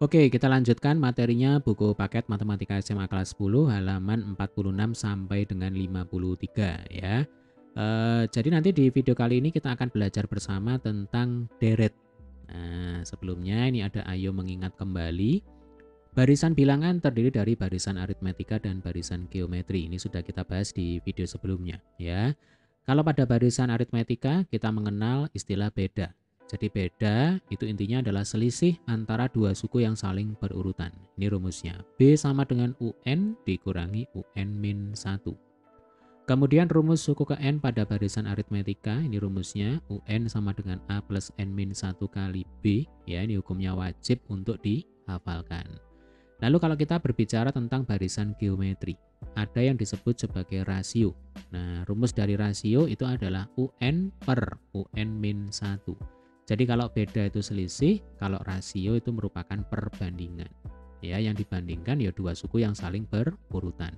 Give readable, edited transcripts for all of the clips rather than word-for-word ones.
Oke, kita lanjutkan materinya buku paket Matematika SMA kelas 10 halaman 46 sampai dengan 53 ya. Jadi nanti di video kali ini kita akan belajar bersama tentang deret. Nah, sebelumnya ini ada ayo mengingat kembali. Barisan bilangan terdiri dari barisan aritmetika dan barisan geometri. Ini sudah kita bahas di video sebelumnya ya. Kalau pada barisan aritmetika kita mengenal istilah beda. Jadi beda itu intinya adalah selisih antara dua suku yang saling berurutan. Ini rumusnya. B sama dengan UN dikurangi UN min 1. Kemudian rumus suku ke N pada barisan aritmetika, ini rumusnya UN sama dengan A plus N min 1 kali B. Ya, ini hukumnya wajib untuk dihafalkan. Lalu kalau kita berbicara tentang barisan geometri, ada yang disebut sebagai rasio. Nah, rumus dari rasio itu adalah UN per UN min 1. Jadi kalau beda itu selisih, kalau rasio itu merupakan perbandingan. Ya, yang dibandingkan ya dua suku yang saling berurutan.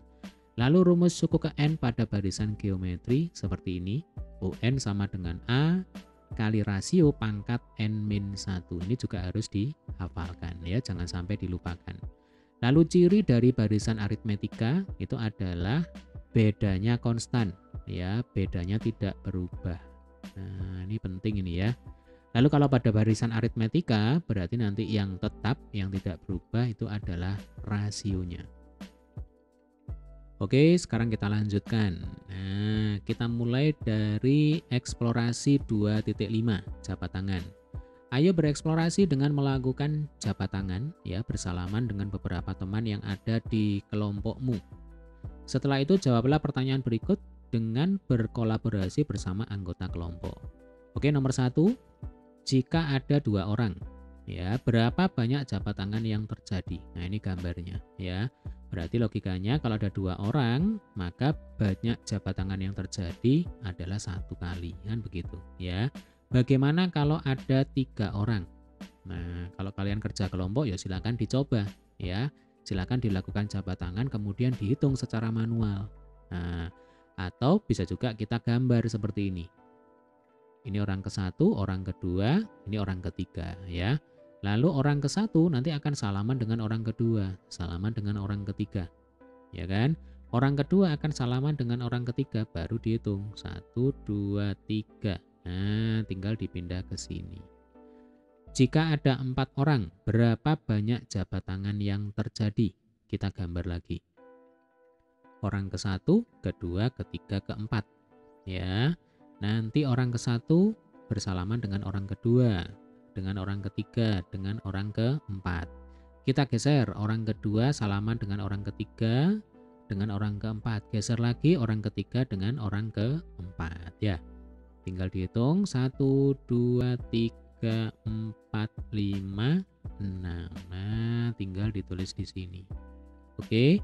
Lalu rumus suku ke N pada barisan geometri seperti ini. UN sama dengan A kali rasio pangkat N min 1. Ini juga harus dihafalkan ya, jangan sampai dilupakan. Lalu ciri dari barisan aritmetika itu adalah bedanya konstan, ya, bedanya tidak berubah. Nah, ini penting ini ya. Lalu kalau pada barisan aritmetika berarti nanti yang tetap, yang tidak berubah itu adalah rasionya. Oke, sekarang kita lanjutkan. Nah, kita mulai dari eksplorasi 2.5, jabat tangan. Ayo bereksplorasi dengan melakukan jabat tangan ya bersalaman dengan beberapa teman yang ada di kelompokmu. Setelah itu jawablah pertanyaan berikut dengan berkolaborasi bersama anggota kelompok. Oke, nomor 1, jika ada 2 orang ya berapa banyak jabat tangan yang terjadi? Nah, ini gambarnya ya. Berarti logikanya kalau ada 2 orang maka banyak jabat tangan yang terjadi adalah 1 kali kan begitu ya. Bagaimana kalau ada 3 orang? Nah, kalau kalian kerja kelompok ya silakan dicoba ya. Silakan dilakukan jabat tangan kemudian dihitung secara manual. Nah, atau bisa juga kita gambar seperti ini. Ini orang ke-1, orang kedua, ini orang ketiga ya. Lalu orang ke-1 nanti akan salaman dengan orang kedua, salaman dengan orang ketiga. Ya kan? Orang kedua akan salaman dengan orang ketiga, baru dihitung 1, 2, 3. Nah, tinggal dipindah ke sini. Jika ada 4 orang, berapa banyak jabat tangan yang terjadi? Kita gambar lagi. Orang ke-1, kedua, ketiga, keempat. Ya, nanti orang ke-1 bersalaman dengan orang kedua, dengan orang ketiga, dengan orang keempat. Kita geser, orang kedua salaman dengan orang ketiga, dengan orang keempat. Geser lagi orang ketiga dengan orang keempat. Ya, tinggal dihitung 1, 2, 3, 4, 5, 6. Nah, tinggal ditulis di sini. Oke,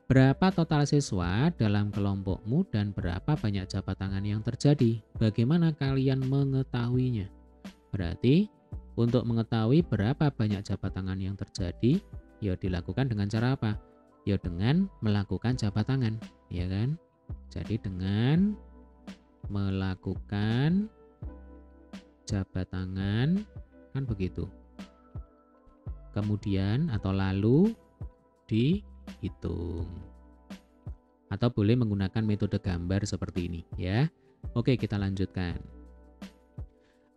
berapa total siswa dalam kelompokmu dan berapa banyak jabat tangan yang terjadi? Bagaimana kalian mengetahuinya? Berarti untuk mengetahui berapa banyak jabat tangan yang terjadi, ya dilakukan dengan cara apa? Ya dengan melakukan jabat tangan, ya kan? Jadi dengan melakukan jabat tangan, kan begitu. Kemudian atau lalu dihitung. Atau boleh menggunakan metode gambar seperti ini ya. Oke, kita lanjutkan.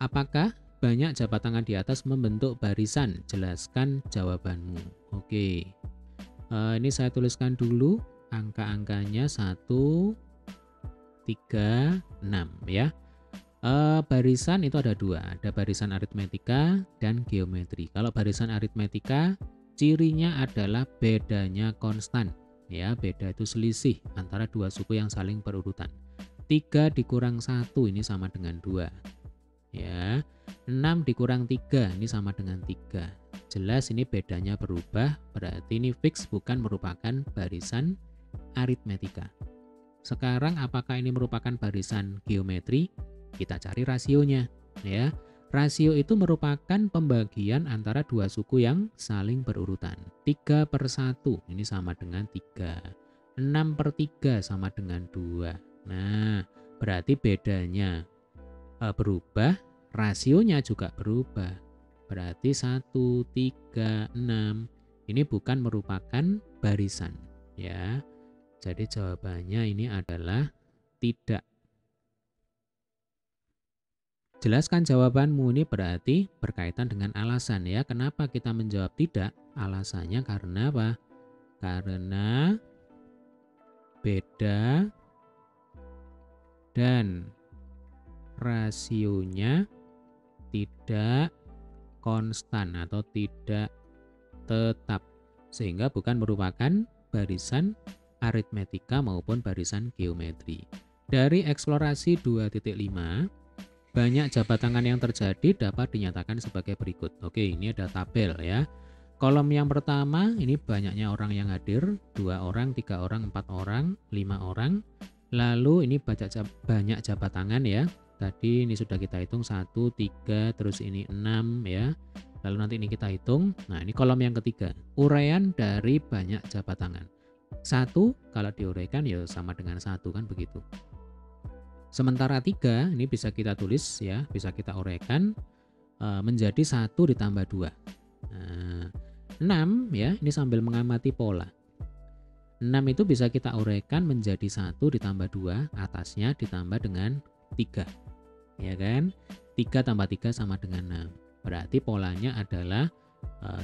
Apakah banyak jabat tangan di atas membentuk barisan? Jelaskan jawabanmu. Oke. Ini saya tuliskan dulu angka-angkanya 1, 3, 6 ya. Barisan itu ada 2, ada barisan aritmetika dan geometri. Kalau barisan aritmetika cirinya adalah bedanya konstan. Ya, beda itu selisih antara dua suku yang saling berurutan. 3 dikurang 1 ini sama dengan 2. Ya, 6 dikurang 3 ini sama dengan 3. Jelas ini bedanya berubah, berarti ini fix bukan merupakan barisan aritmetika. Sekarang apakah ini merupakan barisan geometri? Kita cari rasionya ya. Rasio itu merupakan pembagian antara dua suku yang saling berurutan. 3/1 ini sama dengan 3. 6/3 sama dengan 2. Nah, berarti bedanya berubah, rasionya juga berubah. Berarti 1, 3, 6 ini bukan merupakan barisan ya. Jadi jawabannya ini adalah tidak. Jelaskan jawabanmu, ini berarti berkaitan dengan alasan ya. Kenapa kita menjawab tidak? Alasannya karena apa? Karena beda dan rasionya tidak konstan atau tidak tetap, sehingga bukan merupakan barisan aritmetika maupun barisan geometri. Dari eksplorasi 2.5, banyak jabat tangan yang terjadi dapat dinyatakan sebagai berikut. Oke, ini ada tabel ya. Kolom yang pertama ini banyaknya orang yang hadir, 2 orang, 3 orang, 4 orang, 5 orang. Lalu ini banyak jabat tangan ya. Tadi ini sudah kita hitung 1, 3, terus ini 6 ya. Lalu nanti ini kita hitung. Nah, ini kolom yang ketiga. Uraian dari banyak jabat tangan. 1 kalau diuraikan ya sama dengan 1 kan begitu. Sementara 3 ini bisa kita tulis ya, bisa kita uraikan menjadi 1 ditambah 2. Nah, 6 ya, ini sambil mengamati pola. 6 itu bisa kita uraikan menjadi 1 ditambah 2, atasnya ditambah dengan 3. Ya kan? 3 tambah 3 sama dengan 6. Berarti polanya adalah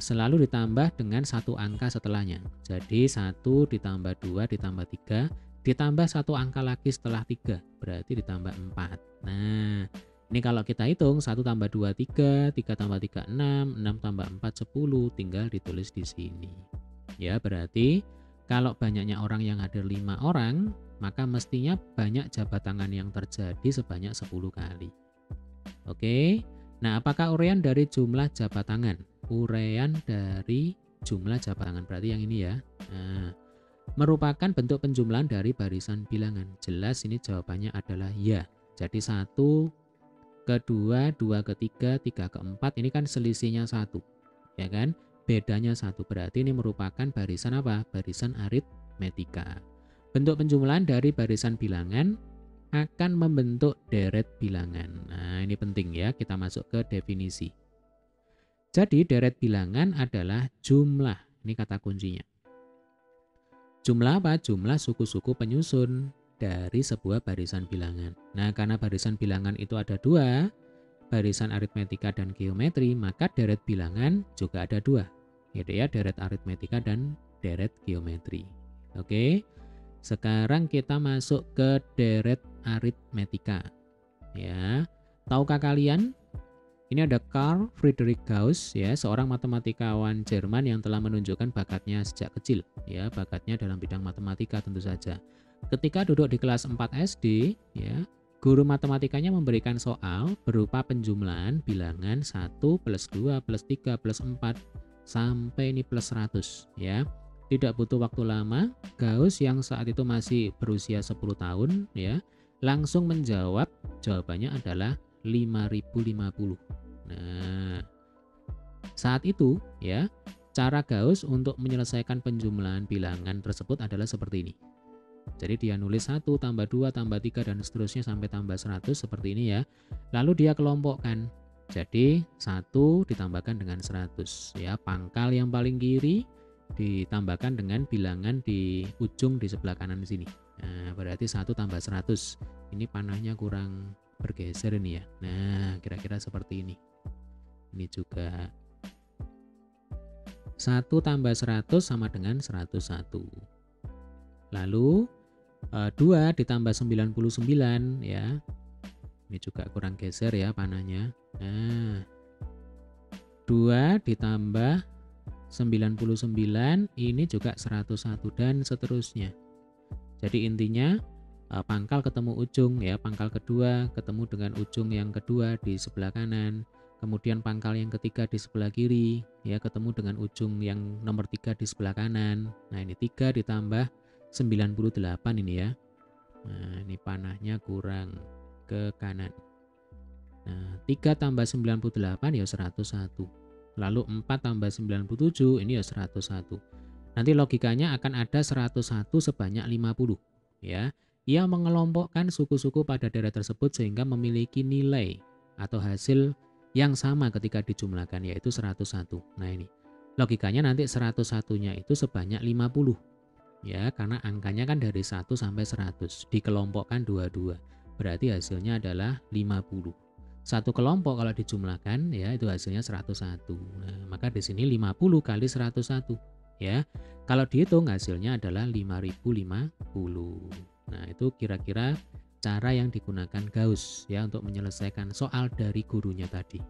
selalu ditambah dengan satu angka setelahnya. Jadi 1 ditambah 2 ditambah 3 ditambah satu angka lagi setelah 3, berarti ditambah 4. Nah, ini kalau kita hitung 1 tambah 2 3, 3 tambah 3 6, 6 tambah 4 10, tinggal ditulis di sini. Ya, berarti kalau banyaknya orang yang hadir 5 orang, maka mestinya banyak jabat tangan yang terjadi sebanyak 10 kali. Oke. Nah, apakah uraian dari jumlah jabat tangan? Uraian dari jumlah jabat tangan berarti yang ini ya. Nah, merupakan bentuk penjumlahan dari barisan bilangan. Jelas ini jawabannya adalah ya. Jadi 1 ke 2, 2 ke 3, 3 ke 4 ini kan selisihnya 1. Ya kan? Bedanya 1. Berarti ini merupakan barisan apa? Barisan aritmetika. Bentuk penjumlahan dari barisan bilangan akan membentuk deret bilangan. Nah, ini penting ya, kita masuk ke definisi. Jadi deret bilangan adalah jumlah. Ini kata kuncinya. Jumlah apa? Jumlah suku-suku penyusun dari sebuah barisan bilangan. Nah, karena barisan bilangan itu ada 2, barisan aritmetika dan geometri, maka deret bilangan juga ada 2. Gitu ya, deret aritmetika dan deret geometri. Oke. Sekarang kita masuk ke deret aritmetika. Ya. Tahukah kalian? Ini ada Carl Friedrich Gauss ya, seorang matematikawan Jerman yang telah menunjukkan bakatnya sejak kecil, ya, bakatnya dalam bidang matematika tentu saja. Ketika duduk di kelas 4 SD, ya, guru matematikanya memberikan soal berupa penjumlahan bilangan 1 plus 2 plus 3 plus 4 sampai ini plus 100, ya. Tidak butuh waktu lama, Gauss yang saat itu masih berusia 10 tahun, ya, langsung menjawab. Jawabannya adalah 5050. Nah, saat itu ya, cara Gauss untuk menyelesaikan penjumlahan bilangan tersebut adalah seperti ini. Jadi dia nulis 1 tambah 2 tambah 3 dan seterusnya sampai tambah 100 seperti ini ya. Lalu dia kelompokkan. Jadi 1 ditambahkan dengan 100 ya, pangkal yang paling kiri ditambahkan dengan bilangan di ujung di sebelah kanan sini. Nah, berarti 1 tambah 100. Ini panahnya kurang bergeser ini ya. Nah, kira-kira seperti ini. Ini juga 1 tambah 100 sama dengan 101. Lalu 2 ditambah 99 ya. Ini juga kurang geser ya panahnya. Nah, 2 ditambah 99 ini juga 101 dan seterusnya. Jadi intinya pangkal ketemu ujung ya, pangkal kedua ketemu dengan ujung yang kedua di sebelah kanan, kemudian pangkal yang ketiga di sebelah kiri ya, ketemu dengan ujung yang nomor 3 di sebelah kanan. Nah, ini 3 ditambah 98 ini ya. Nah, ini panahnya kurang ke kanan. Nah, 3 tambah 98 ya 101. Lalu 4 tambah 97 ini ya 101. Nanti logikanya akan ada 101 sebanyak 50 ya. Ia mengelompokkan suku-suku pada deret tersebut sehingga memiliki nilai atau hasil yang sama ketika dijumlahkan, yaitu 101. Nah ini, logikanya nanti 101-nya itu sebanyak 50. Ya, karena angkanya kan dari 1 sampai 100, dikelompokkan 22. Berarti hasilnya adalah 50. Satu kelompok kalau dijumlahkan ya itu hasilnya 101. Nah, maka di sini 50 kali 101 ya. Kalau dihitung hasilnya adalah 5050. Nah, itu kira-kira cara yang digunakan Gauss ya untuk menyelesaikan soal dari gurunya tadi.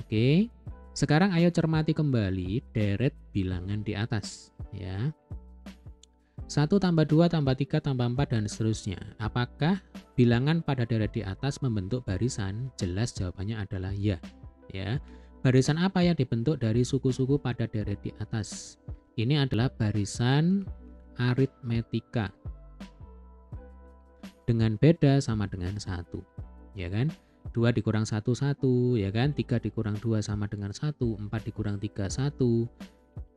Oke. Sekarang ayo cermati kembali deret bilangan di atas ya. 1 tambah 2 tambah 3 tambah 4 dan seterusnya. Apakah bilangan pada deret di atas membentuk barisan? Jelas jawabannya adalah ya. Ya. Barisan apa yang dibentuk dari suku-suku pada deret di atas? Ini adalah barisan aritmetika. Dengan beda sama dengan 1. Ya kan? 2 dikurang 1, 1. Ya kan? 3 dikurang 2 sama dengan 1. 4 dikurang 3, 1.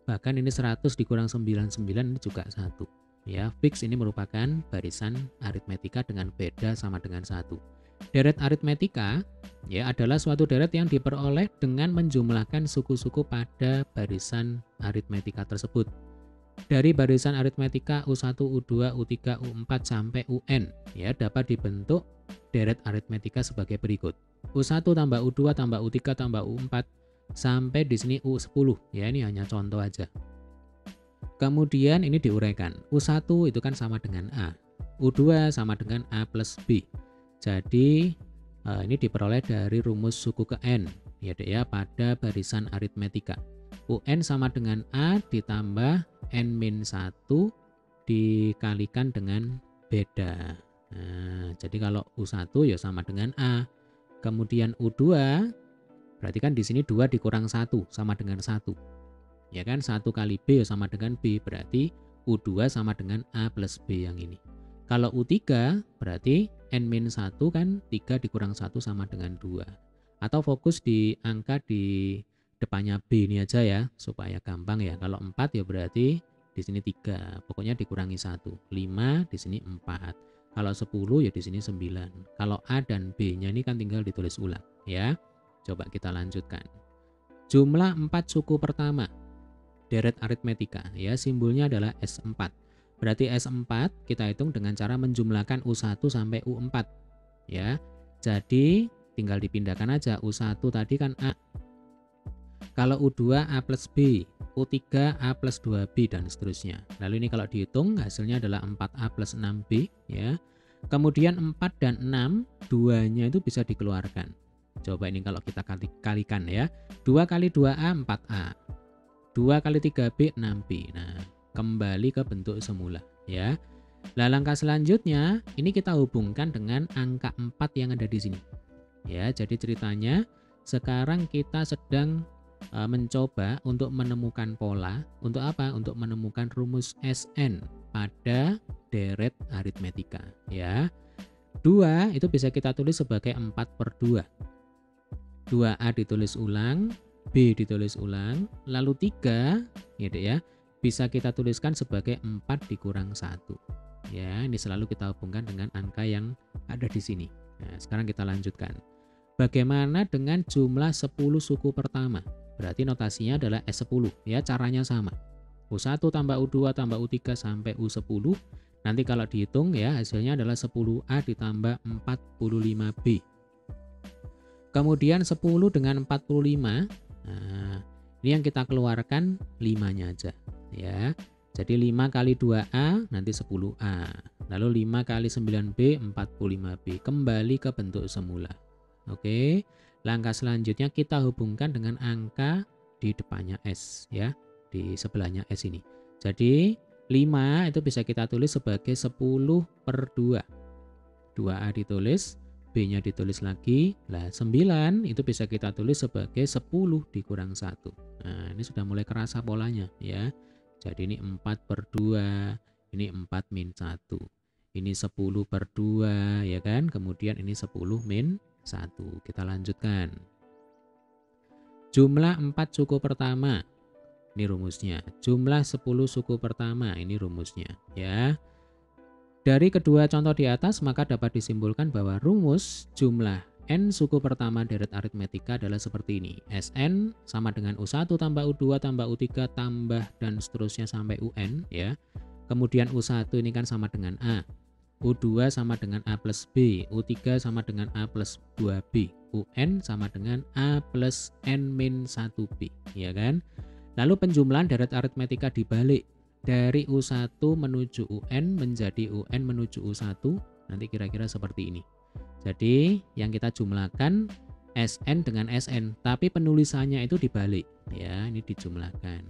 Bahkan ini 100 dikurang 99 ini juga 1. Ya, fix ini merupakan barisan aritmetika dengan beda sama dengan 1. Deret aritmetika ya adalah suatu deret yang diperoleh dengan menjumlahkan suku-suku pada barisan aritmetika tersebut. Dari barisan aritmetika U1, U2, U3, U4 sampai UN ya dapat dibentuk deret aritmetika sebagai berikut. U1 tambah U2 tambah U3 tambah U4 sampai di sini U10 ya, ini hanya contoh aja. Kemudian ini diuraikan. U1 itu kan sama dengan A. U2 sama dengan A plus B. Jadi ini diperoleh dari rumus suku ke N ya Dek ya pada barisan aritmetika. UN sama dengan A ditambah N-1 dikalikan dengan beda. Nah, jadi kalau U1 ya sama dengan A. Kemudian U2 berarti kan di sini 2 dikurang 1 sama dengan 1. Ya kan 1 kali B ya sama dengan B, berarti U2 sama dengan A plus B yang ini. Kalau U3 berarti N-1 kan 3 dikurang 1 sama dengan 2. Atau fokus di angka di depannya B ini aja ya supaya gampang ya. Kalau 4 ya berarti di sini 3. Pokoknya dikurangi 1. 5 di sini 4. Kalau 10 ya di sini 9. Kalau A dan B-nya ini kan tinggal ditulis ulang ya. Coba kita lanjutkan. Jumlah 4 suku pertama deret aritmetika ya, simbolnya adalah S4. Berarti S4 kita hitung dengan cara menjumlahkan U1 sampai U4 ya. Jadi tinggal dipindahkan aja. U1 tadi kan A. Kalau U2 A plus B, U3 A plus 2B dan seterusnya. Lalu ini kalau dihitung hasilnya adalah 4A plus 6B ya. Kemudian 4 dan 6 duanya itu bisa dikeluarkan. Coba ini kalau kita kalikan ya. 2 kali 2A 4A. 2 kali 3B 6B. Nah, kembali ke bentuk semula ya. Nah, langkah selanjutnya ini kita hubungkan dengan angka 4 yang ada di sini. Ya, jadi ceritanya sekarang kita sedang mencoba untuk menemukan pola. Untuk apa? Untuk menemukan rumus SN pada deret aritmetika ya. 2 itu bisa kita tulis sebagai 4/2. 2A ditulis ulang, B ditulis ulang, lalu 3 gitu ya, bisa kita tuliskan sebagai 4 dikurang 1. Ya, ini selalu kita hubungkan dengan angka yang ada di sini. Nah, sekarang kita lanjutkan. Bagaimana dengan jumlah 10 suku pertama? Berarti notasinya adalah S10 ya, caranya sama. U1 tambah U2 tambah U3 sampai U10. Nanti kalau dihitung ya hasilnya adalah 10A ditambah 45B. Kemudian 10 dengan 45. Nah, ini yang kita keluarkan 5-nya aja ya. Jadi 5 kali 2A nanti 10A. Lalu 5 kali 9B 45B. Kembali ke bentuk semula. Oke. Langkah selanjutnya kita hubungkan dengan angka di depannya S ya. Di sebelahnya S ini. Jadi 5 itu bisa kita tulis sebagai 10/2. 2A ditulis, B-nya ditulis lagi. Nah, 9 itu bisa kita tulis sebagai 10 dikurang 1. Nah, ini sudah mulai kerasa polanya ya. Jadi ini 4/2, ini 4 min 1. Ini 10/2 ya kan. Kemudian ini 10 min 1. Kita lanjutkan. Jumlah 4 suku pertama. Ini rumusnya. Jumlah 10 suku pertama. Ini rumusnya ya. Dari kedua contoh di atas maka dapat disimpulkan bahwa rumus jumlah UN suku pertama deret aritmetika adalah seperti ini. SN sama dengan U1 tambah U2 tambah U3 tambah dan seterusnya sampai UN ya. Kemudian U1 ini kan sama dengan A. U2 sama dengan A plus B. U3 sama dengan A plus 2B. UN sama dengan A plus N-1B. Ya kan? Lalu penjumlahan deret aritmetika dibalik. Dari U1 menuju UN menjadi UN menuju U1. Nanti kira-kira seperti ini. Jadi yang kita jumlahkan SN dengan SN, tapi penulisannya itu dibalik ya, ini dijumlahkan.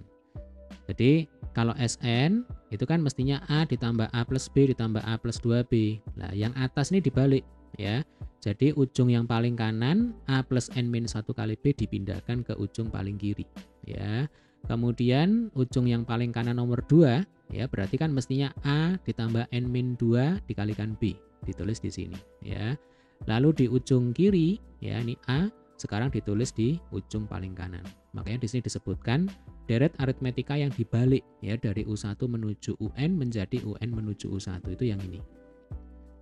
Jadi kalau SN itu kan mestinya A ditambah A plus B ditambah A plus 2B. Nah yang atas ini dibalik ya. Jadi ujung yang paling kanan A plus N-1 kali B dipindahkan ke ujung paling kiri ya. Kemudian ujung yang paling kanan nomor 2 ya, berarti kan mestinya A ditambah N-2 dikalikan B, ditulis di sini ya. Lalu di ujung kiri ya, ini A sekarang ditulis di ujung paling kanan. Makanya di sini disebutkan deret aritmetika yang dibalik ya, dari U1 menuju UN menjadi UN menuju U1, itu yang ini.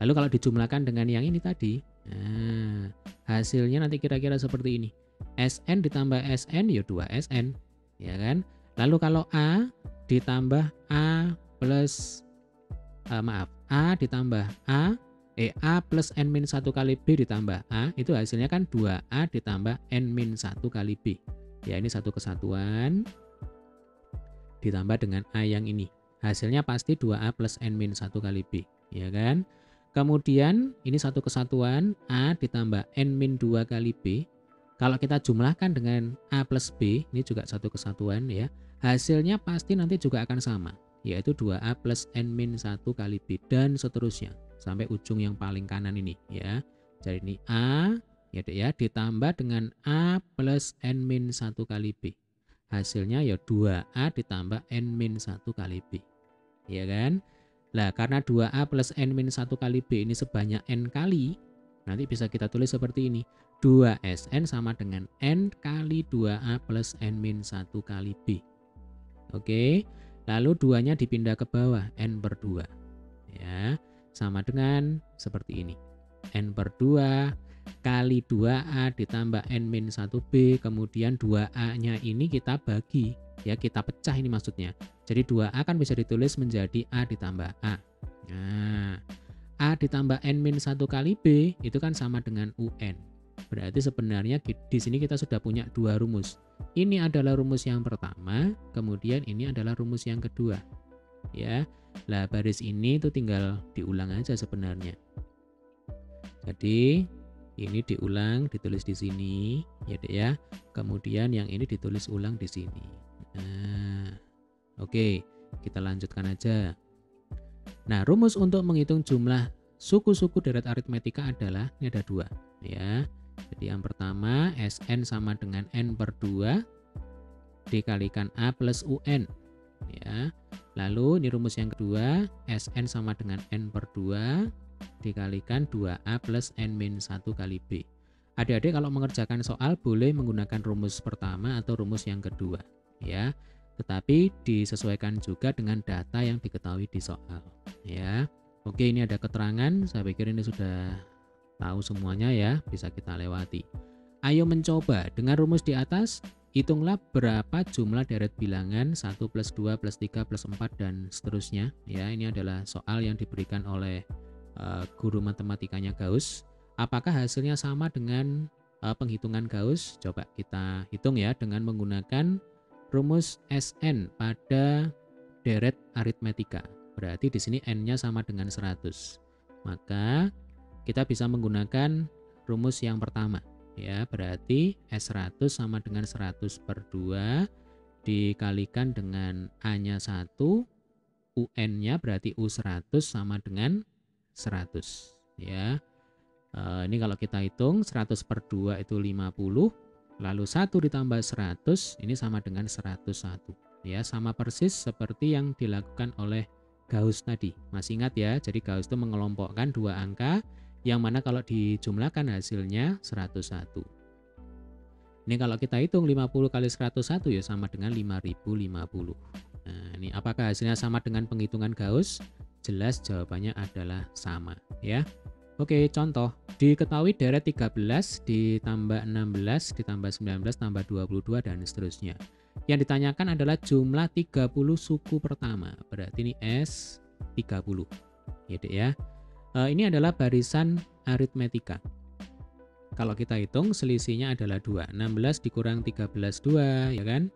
Lalu kalau dijumlahkan dengan yang ini tadi, nah, hasilnya nanti kira-kira seperti ini. SN ditambah SN ya 2SN ya kan. Lalu kalau A ditambah A plus A ditambah A plus N-1 kali B ditambah A, itu hasilnya kan 2A ditambah N-1 kali B. Ya ini satu kesatuan ditambah dengan A yang ini. Hasilnya pasti 2A plus N-1 kali B. Ya kan? Kemudian ini satu kesatuan A ditambah N-2 kali B. Kalau kita jumlahkan dengan A plus B, ini juga satu kesatuan ya. Hasilnya pasti nanti juga akan sama, yaitu 2A plus N-1 kali B dan seterusnya sampai ujung yang paling kanan ini ya. Jadi ini A ya ditambah dengan A plus N-1 kali B. Hasilnya ya 2A ditambah N-1 kali B. Ya kan? Nah, karena 2A plus N-1 kali B ini sebanyak N kali, nanti bisa kita tulis seperti ini. 2SN sama dengan N kali 2A plus N-1 kali B. Oke, lalu 2-nya dipindah ke bawah, N per 2. Ya, sama dengan seperti ini. N per 2 kali 2A ditambah N-1B, kemudian 2A-nya ini kita bagi. Ya, kita pecah ini maksudnya. Jadi 2A kan bisa ditulis menjadi A ditambah A. Nah, A ditambah N-1 kali B itu kan sama dengan UN. Berarti sebenarnya di sini kita sudah punya dua rumus. Ini adalah rumus yang pertama, kemudian ini adalah rumus yang kedua. Ya. Lah baris ini itu tinggal diulang aja sebenarnya. Jadi ini diulang, ditulis di sini, ya Dek ya. Kemudian yang ini ditulis ulang di sini. Nah, oke, kita lanjutkan aja. Nah, rumus untuk menghitung jumlah suku-suku deret aritmetika adalah, ini ada dua ya. Jadi yang pertama SN sama dengan N per 2 dikalikan A plus UN ya. Lalu ini rumus yang kedua, SN sama dengan N per 2 dikalikan 2A plus N-1 kali B. Adik-adik kalau mengerjakan soal boleh menggunakan rumus pertama atau rumus yang kedua ya. Tetapi disesuaikan juga dengan data yang diketahui di soal ya. Oke, ini ada keterangan, saya pikir ini sudah tahu semuanya ya, bisa kita lewati. Ayo mencoba dengan rumus di atas, hitunglah berapa jumlah deret bilangan 1 plus 2 plus 3 plus 4 dan seterusnya ya. Ini adalah soal yang diberikan oleh guru matematikanya Gauss. Apakah hasilnya sama dengan penghitungan Gauss? Coba kita hitung ya dengan menggunakan rumus SN pada deret aritmetika. Berarti di sini N-nya sama dengan 100. Maka kita bisa menggunakan rumus yang pertama ya, berarti S100 sama dengan 100 per 2 dikalikan dengan A-nya 1, UN-nya berarti U100 sama dengan 100 ya. Ini kalau kita hitung 100 per 2 itu 50, lalu 1 ditambah 100 ini sama dengan 101 ya, sama persis seperti yang dilakukan oleh Gauss tadi. Masih ingat ya, jadi Gauss itu mengelompokkan dua angka yang mana kalau dijumlahkan hasilnya 101. Ini kalau kita hitung 50 kali 101 ya sama dengan 5050. Nah, ini apakah hasilnya sama dengan penghitungan Gauss? Jelas jawabannya adalah sama ya. Oke, contoh. Diketahui deret 13 ditambah 16 ditambah 19 tambah 22 dan seterusnya. Yang ditanyakan adalah jumlah 30 suku pertama. Berarti ini S30. Ya, Dek ya. Ini adalah barisan aritmetika. Kalau kita hitung selisihnya adalah 2. 16 dikurang 13 2, ya kan?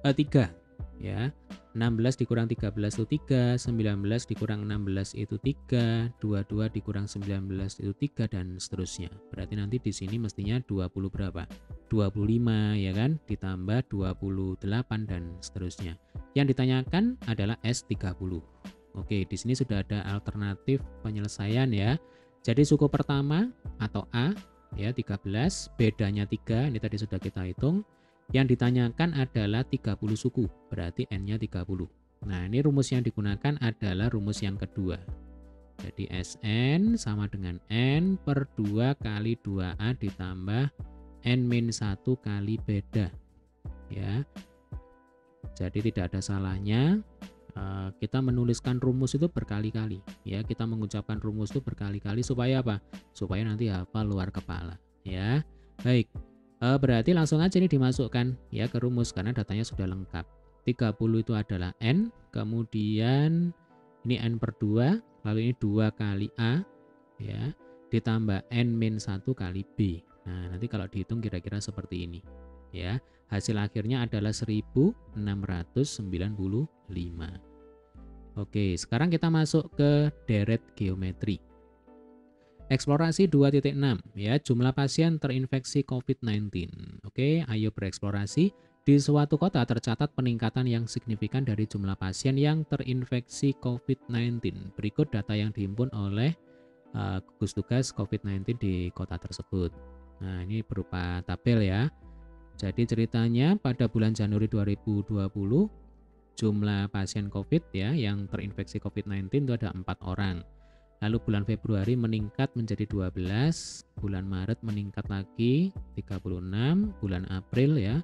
3, ya. 16 dikurang 13 itu 3, 19 dikurang 16 itu 3, 22 dikurang 19 itu 3 dan seterusnya. Berarti nanti di sini mestinya 20 berapa? 25, ya kan? Ditambah 28 dan seterusnya. Yang ditanyakan adalah S30. Oke, di sini sudah ada alternatif penyelesaian ya. Jadi suku pertama atau A ya 13, bedanya 3, ini tadi sudah kita hitung. Yang ditanyakan adalah 30 suku, berarti N-nya 30. Nah, ini rumus yang digunakan adalah rumus yang kedua. Jadi Sn sama dengan N per 2 kali 2A ditambah N-1 kali beda. Ya. Jadi tidak ada salahnya kita menuliskan rumus itu berkali-kali. Ya, kita mengucapkan rumus itu berkali-kali supaya apa? Supaya nanti hafal luar kepala. Ya, baik. Berarti langsung aja ini dimasukkan ya ke rumus karena datanya sudah lengkap. 30 itu adalah N, kemudian ini N per 2, lalu ini 2 kali A, ya, ditambah N-1 kali B. Nah, nanti kalau dihitung kira-kira seperti ini. Ya, hasil akhirnya adalah 1695. Oke, sekarang kita masuk ke deret geometri. Eksplorasi 2.6 ya, jumlah pasien terinfeksi COVID-19. Oke, ayo bereksplorasi. Di suatu kota tercatat peningkatan yang signifikan dari jumlah pasien yang terinfeksi COVID-19. Berikut data yang dihimpun oleh gugus tugas COVID-19 di kota tersebut. Nah, ini berupa tabel ya. Jadi ceritanya pada bulan Januari 2020 jumlah pasien COVID ya yang terinfeksi COVID-19 itu ada 4 orang. Lalu bulan Februari meningkat menjadi 12, bulan Maret meningkat lagi 36, bulan April ya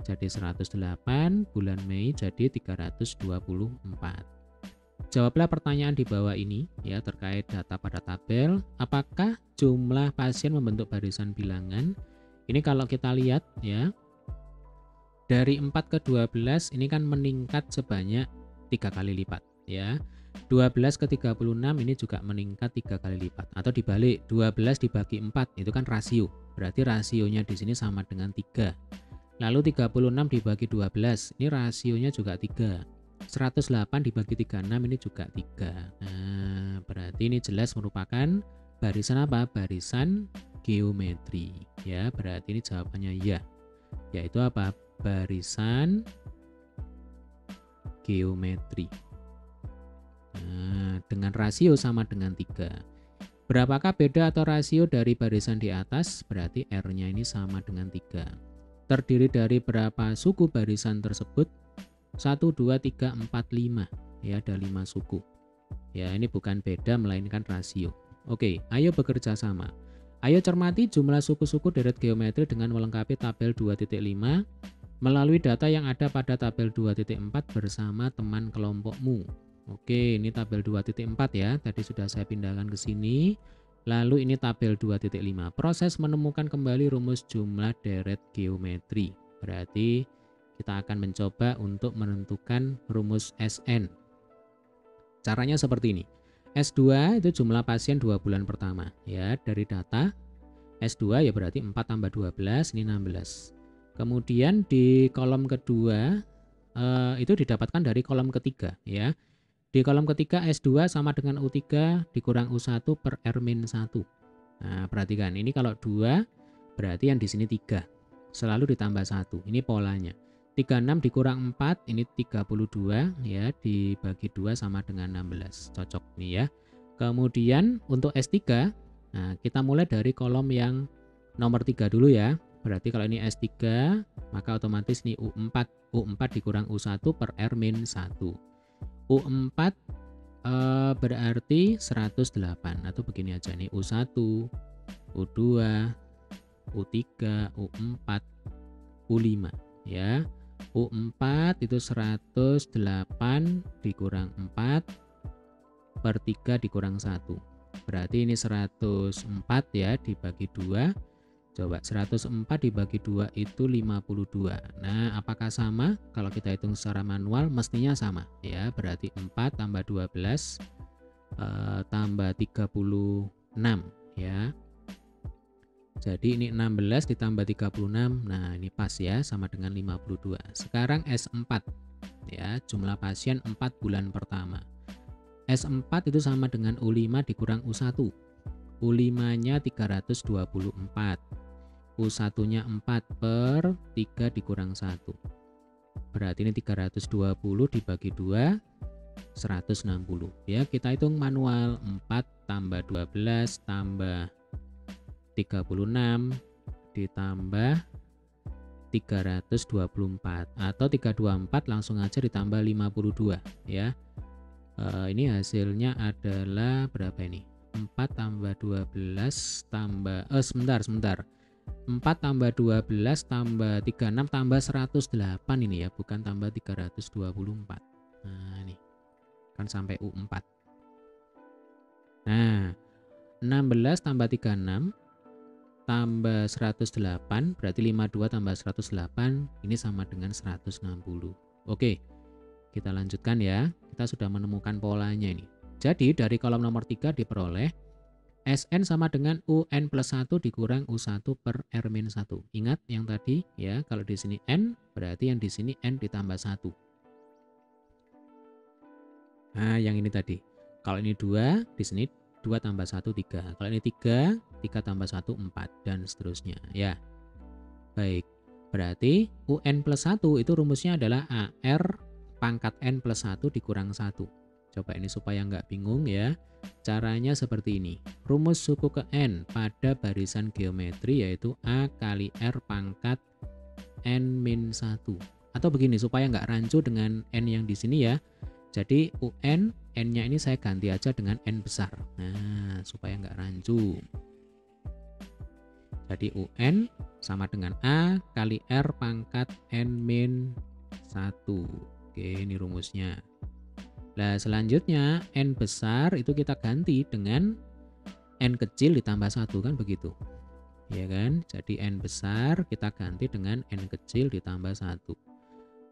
jadi 108, bulan Mei jadi 324. Jawablah pertanyaan di bawah ini ya terkait data pada tabel. Apakah jumlah pasien membentuk barisan bilangan? Ini kalau kita lihat ya, dari 4 ke 12 ini kan meningkat sebanyak 3 kali lipat ya. 12 ke 36 ini juga meningkat 3 kali lipat. Atau dibalik, 12 dibagi 4 itu kan rasio. Berarti rasionya di sini sama dengan 3. Lalu 36 dibagi 12, ini rasionya juga 3. 108 dibagi 36 ini juga 3. Nah, berarti ini jelas merupakan barisan apa? Barisan geometri. Ya, berarti ini jawabannya ya. Yaitu apa? Barisan geometri. Nah, dengan rasio sama dengan 3. Berapakah beda atau rasio dari barisan di atas? Berarti R-nya ini sama dengan 3. Terdiri dari berapa suku barisan tersebut? 1, 2, 3, 4, 5. Ya, ada 5 suku. Ya, ini bukan beda melainkan rasio. Oke, ayo bekerja sama. Ayo cermati jumlah suku-suku deret geometri dengan melengkapi tabel 2.5 melalui data yang ada pada tabel 2.4 bersama teman kelompokmu. Oke, ini tabel 2.4 ya. Tadi sudah saya pindahkan ke sini. Lalu ini tabel 2.5. Proses menemukan kembali rumus jumlah deret geometri. Berarti kita akan mencoba untuk menentukan rumus Sn. Caranya seperti ini. S2 itu jumlah pasien 2 bulan pertama. Ya, dari data S2 ya berarti 4 tambah 12, ini 16. Kemudian di kolom kedua itu didapatkan dari kolom ketiga ya. Di kolom ketiga S2 sama dengan U3 dikurang U1 per R-1. Nah, perhatikan ini kalau 2 berarti yang di sini 3. Selalu ditambah 1. Ini polanya. 36 dikurang 4 ini 32 ya, dibagi 2 sama dengan 16. Cocok nih ya. Kemudian untuk S3, nah kita mulai dari kolom yang nomor 3 dulu ya. Berarti kalau ini S3 maka otomatis ini U4. U4 dikurang U1 per R-1. U4 berarti 108 atau begini aja nih U1, U2, U3, U4, U5 ya. U4 itu 108 dikurang 4 per 3 dikurang 1. Berarti ini 104 ya dibagi 2. Coba 104 dibagi 2 itu 52. Nah, apakah sama? Kalau kita hitung secara manual mestinya sama ya. Berarti 4 tambah 12 tambah 36 ya. Jadi ini 16 ditambah 36. Nah, ini pas ya sama dengan 52. Sekarang S4 ya, jumlah pasien 4 bulan pertama. S4 itu sama dengan U5 dikurang U1. U5-nya 324. U1-nya 4 per 3 dikurang 1. Berarti ini 320 dibagi 2, 160. Ya, kita hitung manual. 4 tambah 12 tambah 36 ditambah 324. Atau 324 langsung aja ditambah 52 ya. Ini hasilnya adalah berapa ini? 4 tambah 12 tambah sebentar. 4 tambah 12 tambah 36 tambah 108 ini ya, bukan tambah 324. Nah, ini kan sampai U4. Nah, 16 tambah 36 tambah 108 berarti 52 tambah 108 ini sama dengan 160. Oke, kita lanjutkan ya. Kita sudah menemukan polanya ini. Jadi dari kolom nomor 3 diperoleh Sn sama dengan UN plus 1 dikurang U1 per R-1. Ingat yang tadi ya, kalau di sini N berarti yang di sini N ditambah 1. Nah, yang ini tadi. Kalau ini 2, di sini 2 tambah 1 3. Kalau ini 3, 3 tambah 1 4 dan seterusnya ya. Baik. Berarti UN plus 1 itu rumusnya adalah AR pangkat N plus 1 dikurang 1. Coba ini supaya nggak bingung ya. Caranya seperti ini. Rumus suku ke N pada barisan geometri yaitu A kali R pangkat N-1. Atau begini supaya nggak rancu dengan N yang di sini ya. Jadi UN, N-nya ini saya ganti aja dengan N besar. Nah, supaya nggak rancu. Jadi UN sama dengan A kali R pangkat N-1. Oke, ini rumusnya. Nah, selanjutnya N besar itu kita ganti dengan N kecil ditambah 1 kan begitu. Ya kan? Jadi N besar kita ganti dengan N kecil ditambah 1.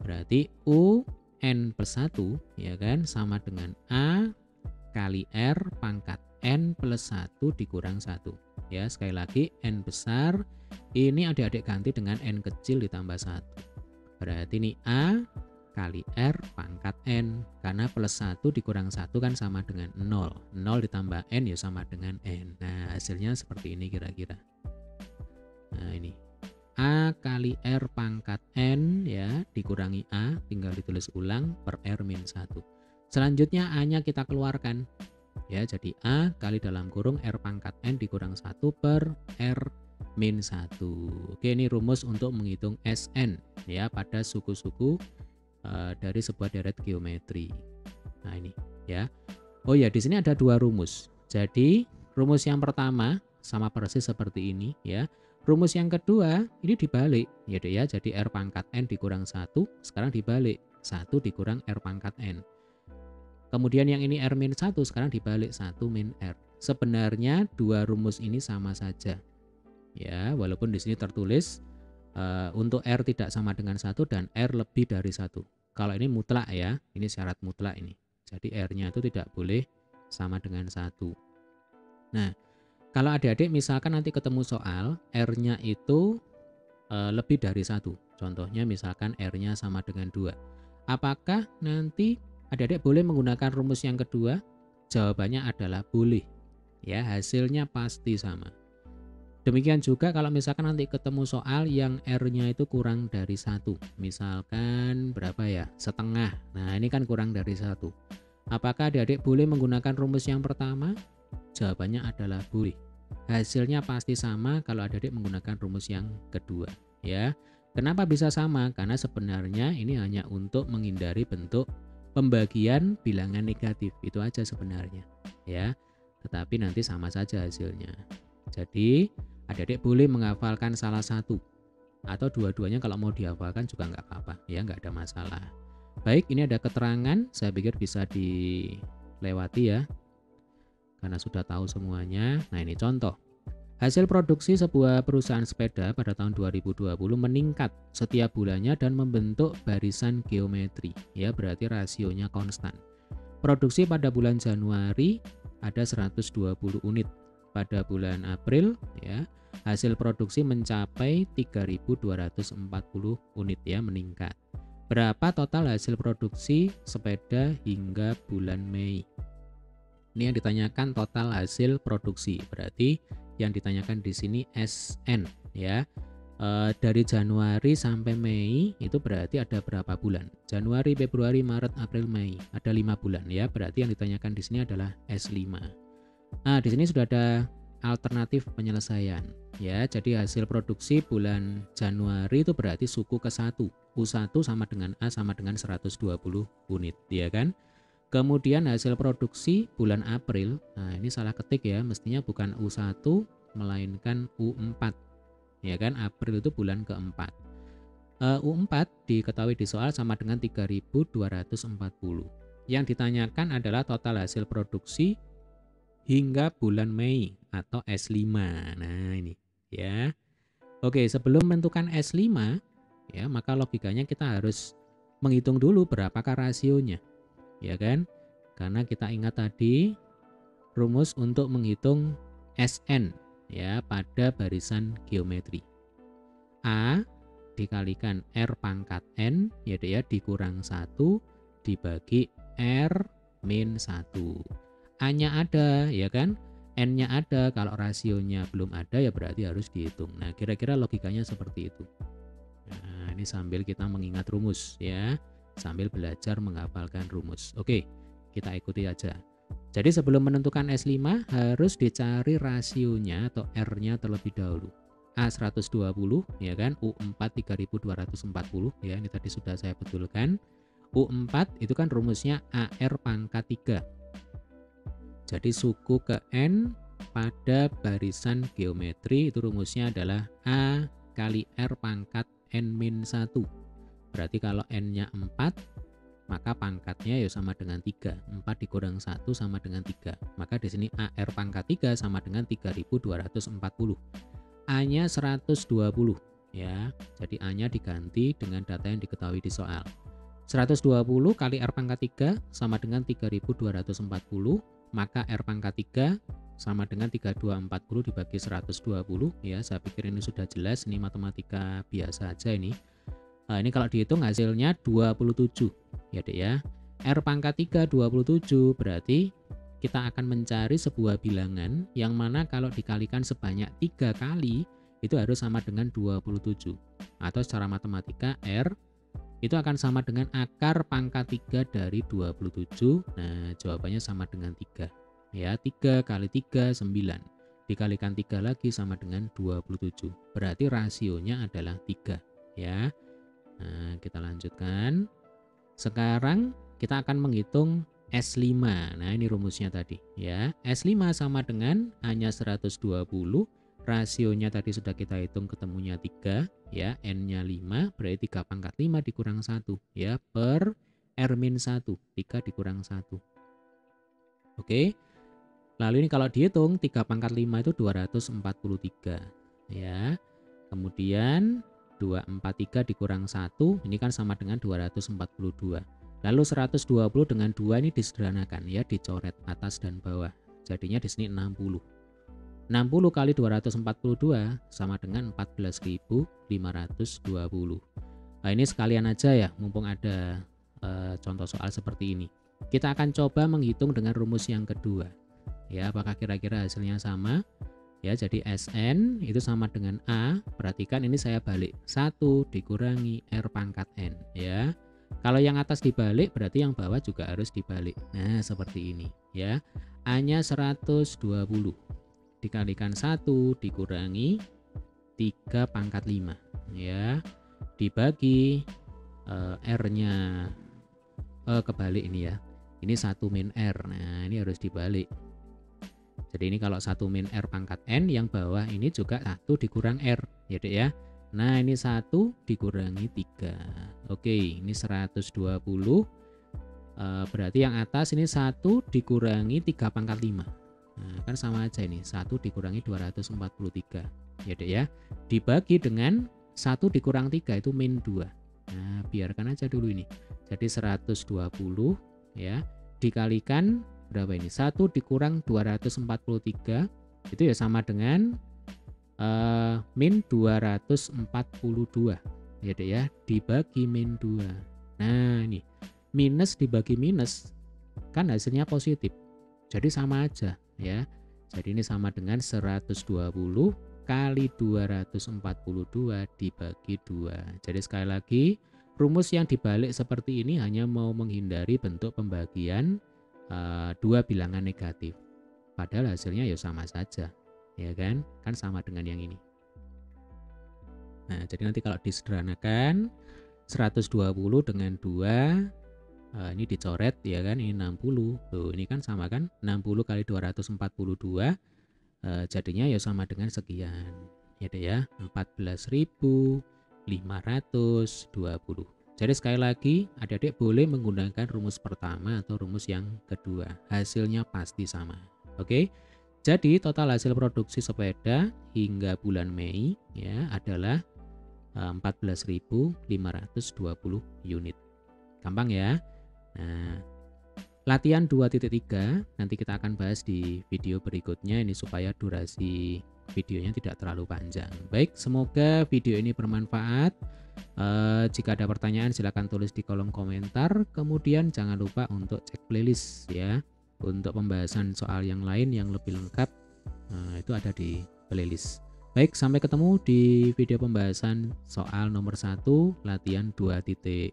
Berarti U N plus 1 ya kan sama dengan A kali R pangkat N plus 1 dikurang 1. Ya, sekali lagi N besar ini adik-adik ganti dengan N kecil ditambah 1. Berarti ini A kali R pangkat N, karena plus 1 dikurang 1 kan sama dengan 0. 0 ditambah N ya sama dengan N. Nah, hasilnya seperti ini kira-kira. Nah, ini A kali R pangkat N ya dikurangi A, tinggal ditulis ulang per R-1. Selanjutnya A-nya kita keluarkan. Ya, jadi A kali dalam kurung R pangkat N dikurang 1 per R-1. Oke, ini rumus untuk menghitung Sn ya pada suku-suku dari sebuah deret geometri. Nah, ini ya. Oh ya, di sini ada dua rumus. Jadi, rumus yang pertama sama persis seperti ini ya. Rumus yang kedua ini dibalik ya Dek ya. Jadi R pangkat N dikurang 1, sekarang dibalik 1 dikurang R pangkat N. Kemudian yang ini R-1 sekarang dibalik 1 min R. Sebenarnya dua rumus ini sama saja. Ya, walaupun di sini tertulis untuk R tidak sama dengan 1 dan R lebih dari 1. Kalau ini mutlak ya, ini syarat mutlak ini. Jadi R-nya itu tidak boleh sama dengan 1. Nah, kalau adik-adik misalkan nanti ketemu soal R-nya itu lebih dari 1. Contohnya misalkan R-nya sama dengan 2. Apakah nanti adik-adik boleh menggunakan rumus yang kedua? Jawabannya adalah boleh. Ya, hasilnya pasti sama. Demikian juga kalau misalkan nanti ketemu soal yang R-nya itu kurang dari 1. Misalkan berapa ya? Setengah. Nah, ini kan kurang dari 1. Apakah adik-adik boleh menggunakan rumus yang pertama? Jawabannya adalah boleh. Hasilnya pasti sama kalau adik-adik menggunakan rumus yang kedua. Ya. Kenapa bisa sama? Karena sebenarnya ini hanya untuk menghindari bentuk pembagian bilangan negatif. Itu aja sebenarnya. Ya. Tetapi nanti sama saja hasilnya. Jadi adik-adik boleh menghafalkan salah satu atau dua-duanya, kalau mau dihafalkan juga nggak apa-apa ya, nggak ada masalah. Baik, ini ada keterangan, saya pikir bisa dilewati ya. karena sudah tahu semuanya. Nah, ini contoh. Hasil produksi sebuah perusahaan sepeda pada tahun 2020 meningkat setiap bulannya dan membentuk barisan geometri. Ya, berarti rasionya konstan. Produksi pada bulan Januari ada 120 unit. Pada bulan April ya, hasil produksi mencapai 3.240 unit ya, meningkat. Berapa total hasil produksi sepeda hingga bulan Mei? Ini yang ditanyakan total hasil produksi. Berarti yang ditanyakan di sini SN ya. Dari Januari sampai Mei itu berarti ada berapa bulan? Januari, Februari, Maret, April, Mei. Ada 5 bulan ya. Berarti yang ditanyakan di sini adalah S5. Nah, di sini sudah ada alternatif penyelesaian ya. Jadi hasil produksi bulan Januari itu berarti suku ke-1. U1 sama dengan A sama dengan 120 unit ya kan? Kemudian hasil produksi bulan April. Nah, ini salah ketik ya. Mestinya bukan U1 melainkan U4. Ya kan, April itu bulan keempat. U4 diketahui di soal sama dengan 3.240. Yang ditanyakan adalah total hasil produksi hingga bulan Mei atau S5. Nah, ini ya. Oke, sebelum menentukan S5 ya, maka logikanya kita harus menghitung dulu berapakah rasionya. Ya kan? Karena kita ingat tadi rumus untuk menghitung SN ya pada barisan geometri. A dikalikan R pangkat N ya dikurang 1 dibagi R min 1. A-nya ada ya kan, N-nya ada, kalau rasionya belum ada ya berarti harus dihitung. Nah, kira-kira logikanya seperti itu. Nah, ini sambil kita mengingat rumus ya, sambil belajar menghafalkan rumus. Oke, kita ikuti aja. Jadi sebelum menentukan S5 harus dicari rasionya atau R-nya terlebih dahulu. A 120 ya kan, U4 3.240 ya, ini tadi sudah saya betulkan. U4 itu kan rumusnya AR pangkat 3. Jadi suku ke N pada barisan geometri itu rumusnya adalah A kali R pangkat N-1. Berarti kalau N-nya 4 maka pangkatnya ya sama dengan 3. 4 dikurang 1 sama dengan 3. Maka di sini AR pangkat 3 sama dengan 3.240. A-nya 120 ya. Jadi A-nya diganti dengan data yang diketahui di soal. 120 kali R pangkat 3 sama dengan 3.240, maka R pangkat 3 sama dengan 3240 dibagi 120 ya. Saya pikir ini sudah jelas, ini matematika biasa aja ini. Nah, ini kalau dihitung hasilnya 27 ya Dek ya. R pangkat 3 27 berarti kita akan mencari sebuah bilangan yang mana kalau dikalikan sebanyak 3 kali itu harus sama dengan 27. Atau secara matematika R itu akan sama dengan akar pangkat 3 dari 27. Nah, jawabannya sama dengan 3. Ya, 3 kali 3 9. Dikalikan 3 lagi sama dengan 27. Berarti rasionya adalah 3 ya. Nah, kita lanjutkan. Sekarang kita akan menghitung S5. Nah, ini rumusnya tadi ya. S5 sama dengan A-nya 120, rasionya tadi sudah kita hitung ketemunya 3 ya, N-nya 5, berarti 3 pangkat 5 dikurang 1 ya, per R-1, 3 dikurang 1. Oke. Lalu ini kalau dihitung 3 pangkat 5 itu 243 ya. Kemudian 243 dikurang 1 ini kan sama dengan 242. Lalu 120 dengan 2 ini disederhanakan ya, dicoret atas dan bawah. Jadinya di sini 60. 60 kali 242 sama dengan 14.520. Nah, ini sekalian aja ya, mumpung ada contoh soal seperti ini. Kita akan coba menghitung dengan rumus yang kedua. Ya, apakah kira-kira hasilnya sama? Ya, jadi SN itu sama dengan A. Perhatikan ini saya balik. 1 dikurangi R pangkat N ya. Kalau yang atas dibalik berarti yang bawah juga harus dibalik. Nah, seperti ini ya. A-nya 120 dikalikan 1 dikurangi 3 pangkat 5 ya. Dibagi R-nya kebalik ini ya. Ini 1 min R. Nah, ini harus dibalik. Jadi ini kalau 1 min R pangkat N, yang bawah ini juga 1 dikurang R ya Dek ya. Nah, ini 1 dikurangi 3. Oke, ini 120. Berarti yang atas ini 1 dikurangi 3 pangkat 5. Nah, kan sama aja ini, 1 dikurangi 243 ya Dek ya. Dibagi dengan 1 dikurang 3 itu min 2. Nah, biarkan aja dulu ini. Jadi 120 ya, dikalikan berapa ini? 1 dikurang 243 itu ya sama dengan min 242 ya Dek ya, dibagi min 2. Nah, ini minus dibagi minus kan hasilnya positif. Jadi sama aja ya. Jadi ini sama dengan 120 kali 242 dibagi 2. Jadi sekali lagi, rumus yang dibalik seperti ini hanya mau menghindari bentuk pembagian dua bilangan negatif. Padahal hasilnya ya sama saja. Ya kan? Kan sama dengan yang ini. Nah, jadi nanti kalau disederhanakan 120 dengan 2 ini dicoret ya kan, ini 60. Tuh, ini kan sama kan? 60 kali 242 jadinya ya sama dengan sekian. Ya deh ya, 14.520. Jadi sekali lagi, adik-adik boleh menggunakan rumus pertama atau rumus yang kedua. Hasilnya pasti sama. Oke. Jadi total hasil produksi sepeda hingga bulan Mei ya adalah 14.520 unit. Gampang ya. Nah, latihan 2.3 nanti kita akan bahas di video berikutnya ini supaya durasi videonya tidak terlalu panjang. Baik, semoga video ini bermanfaat. Jika ada pertanyaan silahkan tulis di kolom komentar. Kemudian jangan lupa untuk cek playlist ya. Untuk pembahasan soal yang lain yang lebih lengkap itu ada di playlist. Baik, sampai ketemu di video pembahasan soal nomor 1 latihan 2.3.